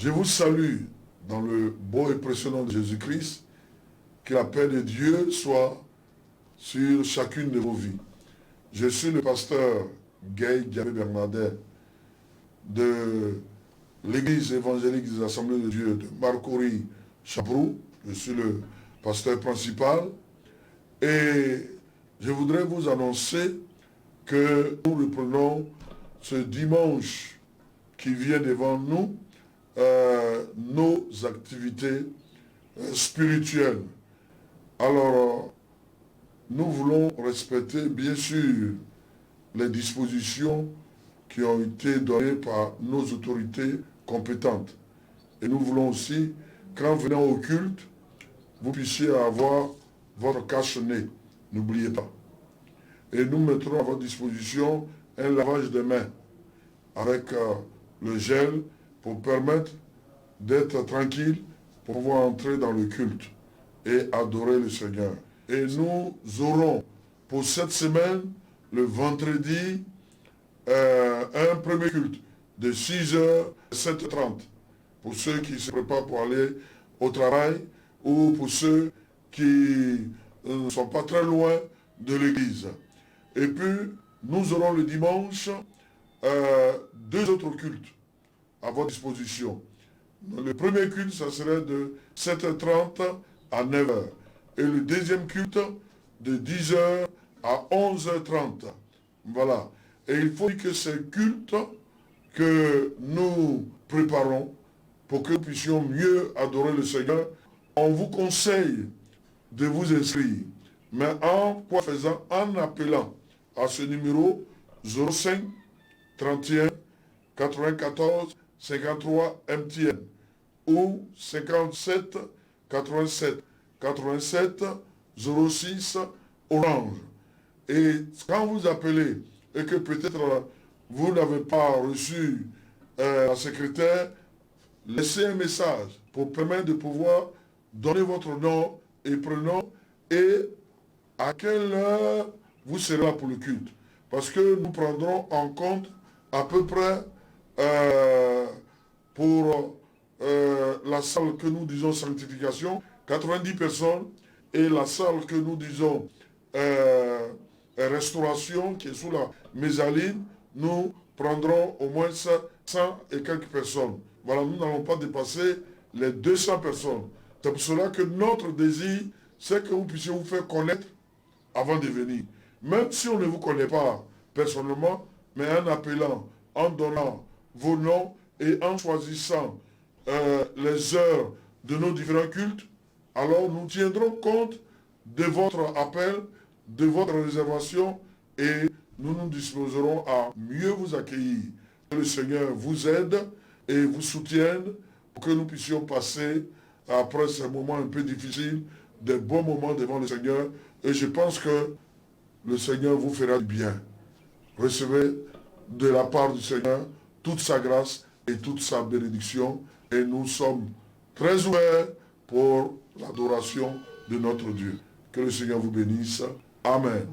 Je vous salue dans le beau et précieux nom de Jésus-Christ. Que la paix de Dieu soit sur chacune de vos vies. Je suis le pasteur Gay Diabé Bernadette de l'église évangélique des Assemblées de Dieu de Marcory Chabrou. Je suis le pasteur principal et je voudrais vous annoncer que nous reprenons ce dimanche qui vient devant nous nos activités spirituelles. Alors, nous voulons respecter bien sûr les dispositions qui ont été données par nos autorités compétentes. Et nous voulons aussi, qu'en venant au culte, vous puissiez avoir votre cache-nez. N'oubliez pas. Et nous mettrons à votre disposition un lavage de mains avec le gel pour permettre d'être tranquille pour pouvoir entrer dans le culte et adorer le Seigneur. Et nous aurons pour cette semaine, le vendredi, un premier culte de 6h à 7h30 pour ceux qui se préparent pour aller au travail ou pour ceux qui ne sont pas très loin de l'église. Et puis, nous aurons le dimanche deux autres cultes à votre disposition. Le premier culte, ça serait de 7h30 à 9h. Et le deuxième culte, de 10h à 11h30. Voilà. Et il faut que ces cultes que nous préparons pour que nous puissions mieux adorer le Seigneur, on vous conseille de vous inscrire. Mais en quoi faisant? En appelant à ce numéro 05 31 94 53 MTN ou 57 87 87 06 Orange. Et quand vous appelez et que peut-être vous n'avez pas reçu la secrétaire, laissez un message pour permettre de pouvoir donner votre nom et prénom et à quelle heure vous serez là pour le culte. Parce que nous prendrons en compte à peu près pour la salle que nous disons sanctification, 90 personnes, et la salle que nous disons restauration, qui est sous la mésaline, nous prendrons au moins 100 et quelques personnes. Voilà, nous n'allons pas dépasser les 200 personnes. C'est pour cela que notre désir, c'est que vous puissiez vous faire connaître avant de venir. Même si on ne vous connaît pas personnellement, mais en appelant, en donnant vos noms et en choisissant les heures de nos différents cultes, alors nous tiendrons compte de votre appel, de votre réservation et nous nous disposerons à mieux vous accueillir. Que le Seigneur vous aide et vous soutienne pour que nous puissions passer, après ces moments un peu difficiles, des bons moments devant le Seigneur. Et je pense que le Seigneur vous fera du bien. Recevez de la part du Seigneur toute sa grâce et toute sa bénédiction. Et nous sommes très ouverts pour l'adoration de notre Dieu. Que le Seigneur vous bénisse. Amen.